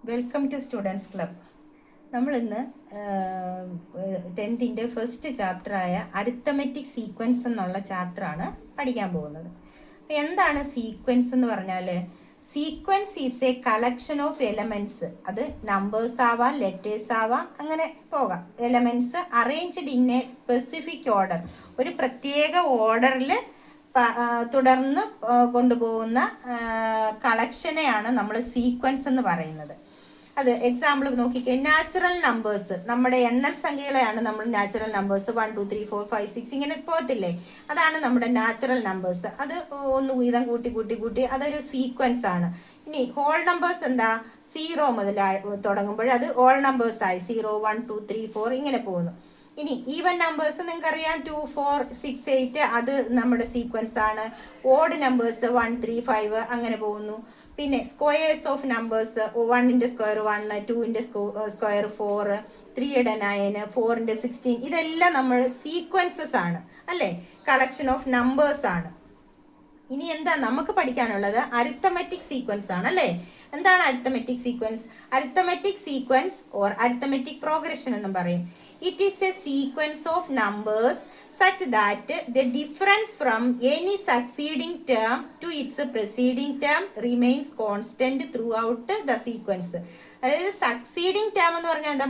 Welcome to students club. നമ്മളിന്ന് 10th first ചാപ്റ്ററായ arithmetic sequence എന്നുള്ള ചാപ്റ്ററാണ് പഠിക്കാൻ പോകുന്നത്. അപ്പം എന്താണ് സീക്വൻസ് എന്ന് പറഞ്ഞാൽ, sequence is A collection of elements. അത് നമ്പേഴ്സ് ആവാം, ലെറ്റേഴ്സ് ആവാം, അങ്ങനെ പോകാം. Elements arranged in A specific order, ഒരു പ്രത്യേക ഓർഡറിൽ തുടർന്ന് കൊണ്ടുപോകുന്ന കളക്ഷനെയാണ് നമ്മൾ സീക്വൻസ് എന്ന് പറയുന്നത്. അത് എക്സാമ്പിൾ നോക്കിക്കേ, നാച്ചുറൽ നമ്പേഴ്സ്, നമ്മുടെ എണ്ണൽ സംഖ്യകളെയാണ് നമ്മൾ നാച്ചുറൽ നമ്പേഴ്സ്. 1 2 3 4 5 6 ഇങ്ങനെ പോകത്തില്ലേ, അതാണ് നമ്മുടെ നാച്ചുറൽ നമ്പേഴ്സ്. അത് ഒന്ന് വീതം കൂട്ടി കൂട്ടി കൂട്ടി അതൊരു സീക്വൻസ് ആണ്. ഇനി ഹോൾ നമ്പേഴ്സ് എന്താ, 0 മുതൽ തുടങ്ങുമ്പോൾ അത് ഹോൾ നമ്പേഴ്സ് ആയി 0 1 2 3 4 ഇങ്ങനെ പോകുന്നു. ഇനി ഈവൻ നമ്പേഴ്സ് നിങ്ങൾക്കറിയാം, 2 4 6 8 അത് നമ്മുടെ സീക്വൻസ് ആണ്. ഓഡ് നമ്പേഴ്സ് 1 3 5 അങ്ങനെ പോകുന്നു. പിന്നെ squares of numbers, 1 square 1, 2 square 4, 3 9, 4 16, ഇതെല്ലാം നമ്മൾ സീക്വൻസസ് ആണ് അല്ലേ, കളക്ഷൻ ഓഫ് നമ്പേഴ്സ് ആണ്. ഇനി എന്താ നമുക്ക് പഠിക്കാനുള്ളത്, അരിത്തമെറ്റിക് സീക്വൻസ് ആണ് അല്ലേ. എന്താണ് arithmetic sequence? Arithmetic sequence or arithmetic progression എന്നും പറയും. It is a sequence of numbers such that the difference from any succeeding term to its preceding term remains constant throughout the sequence. അതായത് succeeding term എന്ന് പറഞ്ഞാൽ എന്താ,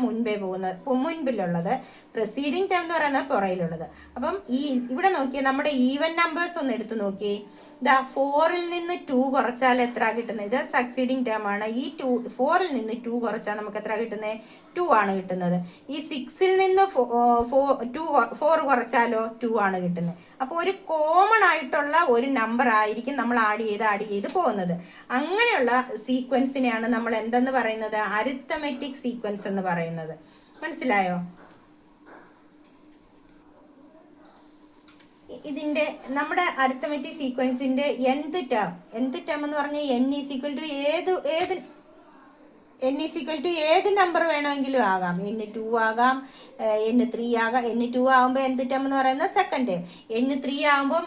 മുൻപിലുള്ളത്. Proceeding term എന്ന് പറയുന്നത് പുറയിലുള്ളത്. അപ്പം ഇവിടെ നോക്കിയേ, നമ്മുടെ ഈവൻ നമ്പേഴ്സ് ഒന്ന് എടുത്ത് നോക്കിയേ. 4ൽ നിന്ന് 2 കുറച്ചാൽ എത്ര കിട്ടുന്നത്? ഇത് സക്സീഡിങ് ടേം ആണ്. ഈ 4ൽ നിന്ന് 2 കുറച്ചാൽ നമുക്ക് എത്ര കിട്ടുന്നത്? 2 ആണ് കിട്ടുന്നത്. ഈ 6ൽ നിന്ന് 4 കുറച്ചാലോ 2 ആണ് കിട്ടുന്നത്. അപ്പോൾ ഒരു കോമൺ ആയിട്ടുള്ള ഒരു നമ്പർ ആയിരിക്കും നമ്മൾ ആഡ് ചെയ്ത് പോകുന്നത്. അങ്ങനെയുള്ള സീക്വൻസിനെയാണ് നമ്മൾ എന്തെന്ന് പറയുന്നത്, അരിത്തമെറ്റിക് സീക്വൻസ് എന്ന് പറയുന്നത്. മനസ്സിലായോ? ഇതിന്റെ നമ്മുടെ അരിത്തമെറ്റിക് സീക്വൻസിന്റെ nth ടേം എന്ന് പറഞ്ഞാൽ n=ഏത് നമ്പർ വേണമെങ്കിലും ആകാം. n2 ആകാം, n3 ആകാം. n2 ആകുമ്പോൾ nth ടേം എന്ന് പറയുന്നത് സെക്കൻഡ് ടേം, n3 ആകുമ്പോൾ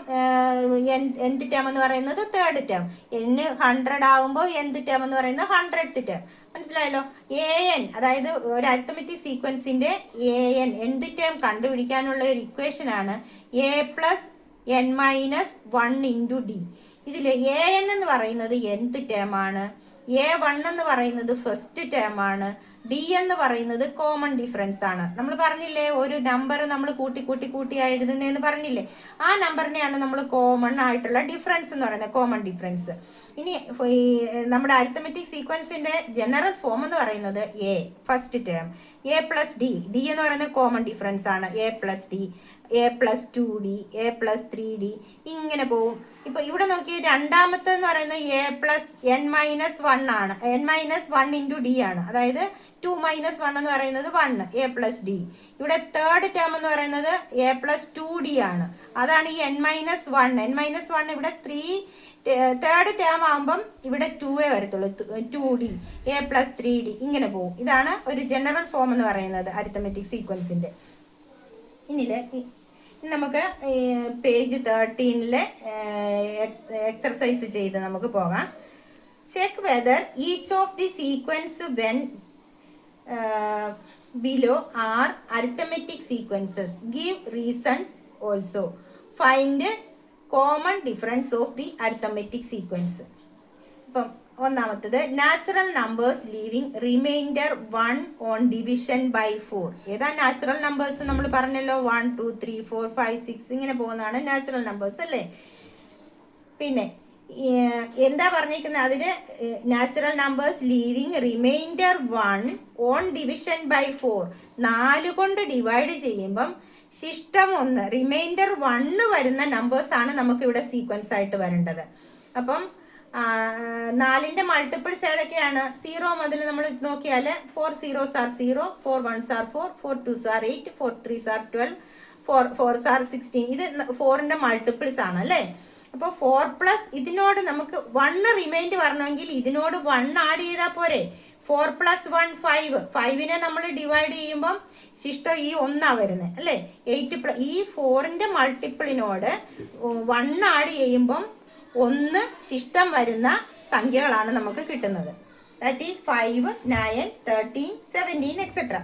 nth ടേം എന്ന് പറയുന്നത് തേർഡ് ടേം, n100 ആകുമ്പോൾ nth ടേം എന്ന് പറയുന്നത് 100th ടേം. മനസ്സിലായല്ലോ? അതായത് ഒരു അരിത്തമെറ്റിക് സീക്വൻസിന്റെ nth ടേം കണ്ടുപിടിക്കാനുള്ള ഒരു ഇക്വേഷൻ ആണ് a+n-1 × d. ഇതിൽ an എന്ന് പറയുന്നത് nth ടേം ആണ്, a1 എന്ന് പറയുന്നത് ഫസ്റ്റ് ടേം ആണ്, d എന്ന് പറയുന്നത് കോമൺ ഡിഫറൻസ് ആണ്. നമ്മൾ പറഞ്ഞില്ലേ, ഒരു നമ്പർ നമ്മൾ കൂട്ടി എഴുതുന്നതെന്ന് പറഞ്ഞില്ലേ, ആ നമ്പറിനെയാണ് നമ്മൾ കോമൺ ആയിട്ടുള്ള ഡിഫറൻസ് എന്ന് പറയുന്നത്, കോമൺ ഡിഫറൻസ്. ഇനി നമ്മുടെ അരിത്തമെറ്റിക് സീക്വൻസിന്റെ ജനറൽ ഫോം എന്ന് പറയുന്നത് a first term, a+d, d എന്ന് പറയുന്നത് കോമൺ ഡിഫറൻസ് ആണ്, a+d, a+2d, a+3d ഇങ്ങനെ പോവും. ഇപ്പൊ ഇവിടെ നോക്കി, രണ്ടാമത്തെ എന്ന് പറയുന്നത് a+n-1 ആണ്, n-1 × d ആണ്. അതായത് 2 - 1 എന്ന് പറയുന്നത് 1, a+d. ഇവിടെ തേർഡ് ടേം എന്ന് പറയുന്നത് a+2d ആണ്. അതാണ് ഈ n-1 ഇവിടെ 3 തേർഡ് ടേം ആകുമ്പം ഇവിടെ 2 വരത്തുള്ളൂ, 2d, a+3d ഇങ്ങനെ പോകും. ഇതാണ് ഒരു ജനറൽ ഫോം എന്ന് പറയുന്നത് അരിത്തമെറ്റിക് സീക്വൻസിന്റെ. ഇനിയില് നമുക്ക് പേജ് 13 എക്സർസൈസ് ചെയ്ത് നമുക്ക് പോകാം. Check whether each of the sequence when below are arithmetic sequences. Give reasons also. Find common difference of the arithmetic sequence. ഇപ്പം ഒന്നാമത്തത്, natural numbers leaving remainder 1 on division by 4. ഏതാ natural numbers? നമ്മൾ പറഞ്ഞല്ലോ, 1 2 3 4 5 6 ഇങ്ങനെ പോകുന്നതാണ് നാച്ചുറൽ നമ്പേഴ്സ് അല്ലേ. പിന്നെ എന്താ പറഞ്ഞിരിക്കുന്നത് അതിന്? Natural numbers leaving remainder 1 on division by 4. 4 കൊണ്ട് ഡിവൈഡ് ചെയ്യുമ്പം ശിഷ്ടം 1, റിമൈൻഡർ 1 വരുന്ന നമ്പേഴ്സ് ആണ് നമുക്ക് ഇവിടെ സീക്വൻസ് ആയിട്ട് വരേണ്ടത്. അപ്പം 4ന്റെ മൾട്ടിപ്പിൾസ് ഏതൊക്കെയാണ്? 0 മുതൽ നമ്മൾ നോക്കിയാൽ 4 zeros are 0, 4 ones are 4, 4 twos are 8, 4 threes are 12, 4 fours are 16. ഇത് 4ന്റെ മൾട്ടിപ്പിൾസ് ആണ് അല്ലേ. അപ്പോൾ 4+ ഇതിനോട് നമുക്ക് 1 റിമൈൻഡ് വരണമെങ്കിൽ ഇതിനോട് 1 ആഡ് ചെയ്താൽ പോരെ. 4 + 1 5. 5നെ നമ്മൾ ഡിവൈഡ് ചെയ്യുമ്പം ശിഷ്ടം ഈ 1 വരുന്നത് അല്ലേ. 8 ഈ 4ന്റെ മൾട്ടിപ്പിളിനോട് 1 ആഡ് ചെയ്യുമ്പം 1 ശിഷ്ടം വരുന്ന സംഖ്യകളാണ് നമുക്ക് കിട്ടുന്നത്. That is 5, 9, 13, 17 etcetera.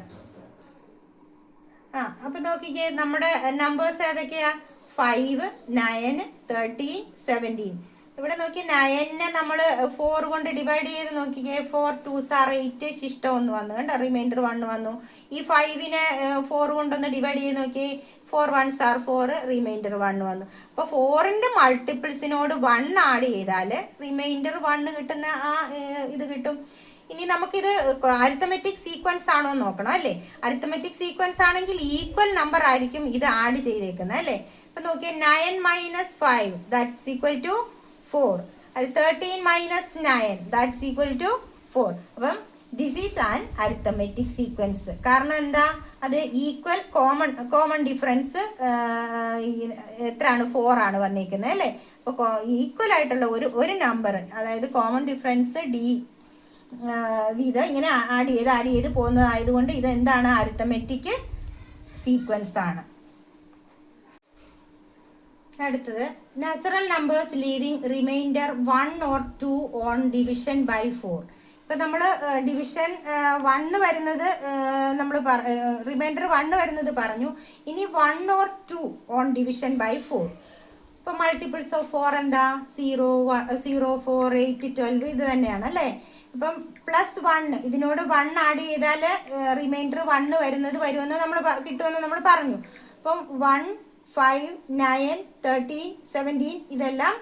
അപ്പൊ നോക്കിക്കേ, നമ്മുടെ നമ്പേഴ്സ് ഏതൊക്കെയാ? 5, 9, 13, 17. ഇവിടെ നോക്കി 9നെ നമ്മൾ 4 കൊണ്ട് ഡിവൈഡ് ചെയ്ത് നോക്കിക്കേ. 4 2s are 8, ശിഷ്ടം ഒന്ന് വന്നു കണ്ടോ, റിമൈൻഡർ 1 വന്നു. ഈ 5നെ 4 കൊണ്ടൊന്ന് ഡിവൈഡ് ചെയ്ത് നോക്കി. 4 1s are 4, റിമൈൻഡർ 1 വന്നു. അപ്പോൾ 4ന്റെ മൾട്ടിപ്പിൾസിനോട് 1 ആഡ് ചെയ്താൽ റിമൈൻഡർ 1 കിട്ടുന്ന ആ ഇത് കിട്ടും. ഇനി നമുക്കിത് അരിത്തമെറ്റിക് സീക്വൻസ് ആണോ എന്ന് നോക്കണം അല്ലേ. അരിത്തമെറ്റിക് സീക്വൻസ് ആണെങ്കിൽ ഈക്വൽ നമ്പർ ആയിരിക്കും ഇത് ആഡ് ചെയ്തേക്കുന്നത് അല്ലേ. അപ്പൊ നോക്കിയാൽ 9 minus 5 that's equal to 4. 13 minus 9 that's equal to 4. അപ്പം this is an arithmetic sequence. കാരണം എന്താ, അത് ഈക്വൽ കോമൺ ഡിഫറൻസ് എത്രയാണ്? 4 ആണ് വന്നിരിക്കുന്നത് അല്ലേ. അപ്പോൾ ഈക്വൽ ആയിട്ടുള്ള ഒരു നമ്പർ, അതായത് കോമൺ ഡിഫറൻസ് ഡി ഇത് ഇങ്ങനെ ആഡ് ചെയ്ത് പോകുന്നതായതുകൊണ്ട് ഇത് എന്താണ്? അരിത്തമെറ്റിക് സീക്വൻസ് ആണ്. അടുത്തത് natural numbers leaving remainder 1 or 2 on division by 4. ഇപ്പം നമ്മൾ ഡിവിഷൻ 1 വരുന്നത് നമ്മൾ റിമൈൻഡർ 1 വരുന്നത് പറഞ്ഞു. ഇനി 1 or 2 ഓൺ ഡിവിഷൻ ബൈ 4. ഇപ്പം മൾട്ടിപ്പിൾസ് ഓഫ് 4 എന്താ? 0, 4, 8, 12 ഇത് തന്നെയാണ് അല്ലേ. ഇപ്പം +1 ഇതിനോട് 1 ആഡ് ചെയ്താൽ റിമൈൻഡർ 1 വരുമെന്ന് നമ്മൾ കിട്ടുമെന്ന് നമ്മൾ പറഞ്ഞു. അപ്പം 1, 5, 9, 13, 17 ഇതെല്ലാം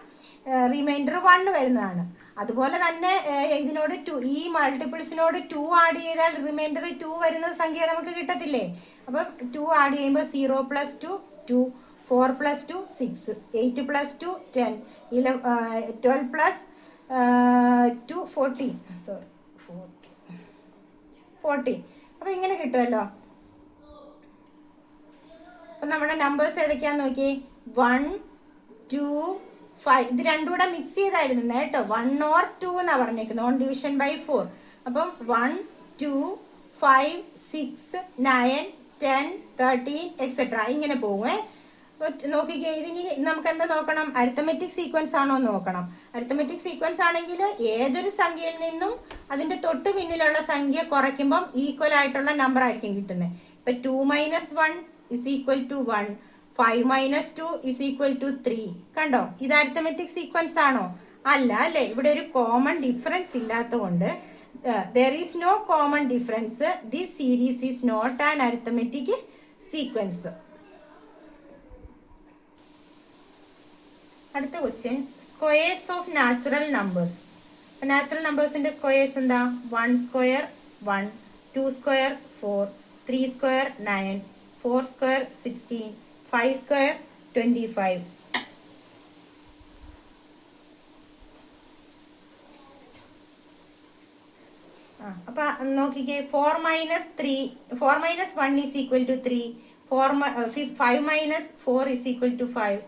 റിമൈൻഡർ 1 വരുന്നതാണ്. അതുപോലെ തന്നെ ഇതിനോട് 2, ഈ മൾട്ടിപ്പിൾസിനോട് 2 ആഡ് ചെയ്താൽ റിമൈൻഡർ 2 വരുന്ന സംഖ്യ നമുക്ക് കിട്ടത്തില്ലേ. അപ്പം 2 ആഡ് ചെയ്യുമ്പോൾ 0 + 2 2, 4 + 2 6, 8 + 2 10, 12 + 2 14. 40. അപ്പം ഇങ്ങനെ കിട്ടുമല്ലോ. അപ്പം നമ്മുടെ നമ്പേഴ്സ് ഏതൊക്കെയാന്ന് നോക്കി. 1, 2, 5 ഇത് രണ്ടും കൂടെ മിക്സ് ചെയ്തായിരുന്നു കേട്ടോ. 1 or 2 എന്നാണ് പറഞ്ഞേക്കുന്നത് ഓൺ ഡിവിഷൻ ബൈ 4. അപ്പം 1, 2, 5, 6, 9, 10, 13 എക്സെട്ര ഇങ്ങനെ പോകുമേ. നോക്കിക്കേ, ഇതിന് നമുക്ക് എന്താ നോക്കണം? അരിത്തമെറ്റിക് സീക്വൻസ് ആണോ എന്ന് നോക്കണം. അരിത്തമെറ്റിക് സീക്വൻസ് ആണെങ്കിൽ ഏതൊരു സംഖ്യയിൽ നിന്നും അതിന്റെ തൊട്ട് പിന്നിലുള്ള സംഖ്യ കുറയ്ക്കുമ്പം ഈക്വൽ ആയിട്ടുള്ള നമ്പർ ആയിരിക്കും കിട്ടുന്നത്. ഇപ്പൊ 2 - 1 is equal to 1, 5 - 2 is equal to 3. കണ്ടോ, ഇത് അരിത്തമെറ്റിക് സീക്വൻസ് ആണോ? അല്ല അല്ലേ. ഇവിടെ ഒരു കോമൺ ഡിഫറൻസ് ഇല്ലാത്തതുകൊണ്ട് there is no common difference. This series is not an arithmetic sequence. അടുത്ത question, squares of natural numbers. നാച്ചുറൽ നമ്പേഴ്സിന്റെ സ്ക്വയേഴ്സ് എന്താ? 1 square 1, 2 square 4, 3 square 9, 4 square 16, 5 square 25. അപ്പൊ നോക്കിക്കേ, 4 - 1 is equal to 3, 5 - 4 is equal to 5.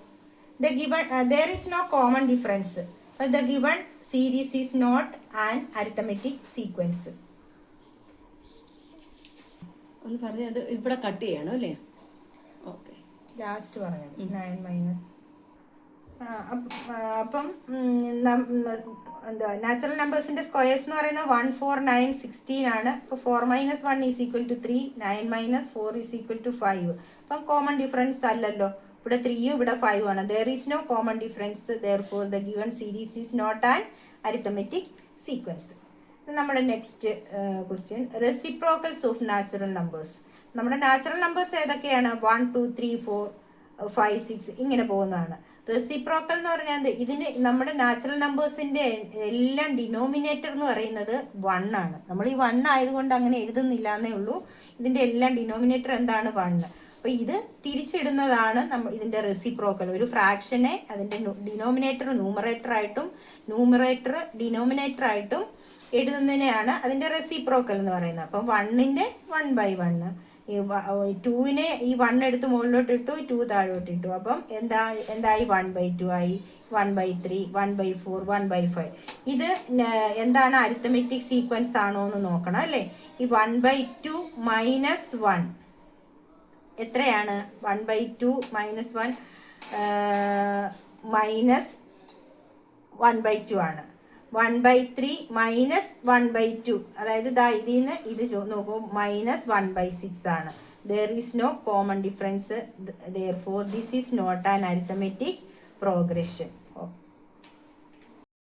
The given there is no common difference. The given series is not an arithmetic sequence. ഒന്ന് പറഞ്ഞത് ഇവിടെ cut ചെയ്യണം അല്ലേ? ഓക്കെ, ലാസ്റ്റ് പറഞ്ഞത് 9 അപ്പം എന്താ നാച്ചുറൽ നമ്പേഴ്സിന്റെ സ്ക്വയേഴ്സ് എന്ന് പറയുന്നത് 1, 4, 9, 16 ആണ്. അപ്പോൾ 4 - 1 is equal to 3, 9 - 4 is equal to 5. അപ്പം കോമൺ ഡിഫറൻസ് അല്ലല്ലോ. ഇവിടെ 3യും ഇവിടെ 5 ആണ്. There is no common difference. Therefore the given series is not an arithmetic sequence. നമ്മുടെ next question, reciprocals of natural numbers. നമ്മുടെ നാച്ചുറൽ നമ്പേഴ്സ് ഏതൊക്കെയാണ്? 1, 2, 3, 4, 5, 6 ഇങ്ങനെ പോകുന്നതാണ്. റെസിപ്രോക്കൽ എന്ന് പറഞ്ഞാൽ ഇതിന് നമ്മുടെ നാച്ചുറൽ നമ്പേഴ്സിന്റെ എല്ലാം ഡിനോമിനേറ്റർ എന്ന് പറയുന്നത് 1 ആണ്. നമ്മൾ ഈ 1 ആയതുകൊണ്ട് അങ്ങനെ എഴുതുന്നില്ല എന്നേ ഉള്ളൂ. ഇതിന്റെ എല്ലാം ഡിനോമിനേറ്റർ എന്താണ്? 1. അപ്പോൾ ഇത് തിരിച്ചിടുന്നതാണ് ഇതിന്റെ റെസിപ്രോക്കൽ. ഒരു ഫ്രാക്ഷനെ അതിന്റെ ഡിനോമിനേറ്റർ ന്യൂമറേറ്റർ ആയിട്ടും ന്യൂമറേറ്റർ ഡിനോമിനേറ്റർ ആയിട്ടും എഴുതുന്നതിനെയാണ് അതിന്റെ റെസിപ്രോക്കൽ എന്ന് പറയുന്നത്. അപ്പം 1ന്റെ 1/1, 2നെ ഈ 1 എടുത്ത് മുകളിലോട്ട് ഇട്ടു, 2 താഴോട്ട് ഇട്ടു. അപ്പം എന്തായി? 1/2 ആയി, 1/3, 1/4, 1/5. ഇത് എന്താണ്? അരിത്തമെറ്റിക് സീക്വൻസ് ആണോ എന്ന് നോക്കണം അല്ലേ. ഈ 1/2 - 1 എത്രയാണ്? 1/2 - 1 -1/2 ആണ്. 1/3 മൈനസ് 1/2, അതായത് ഇതാ ഇതിൽ നിന്ന് ഇത് നോക്കൂ മൈനസ് 1/6 ആണ്. There is no common difference, therefore this is not an arithmetic progression.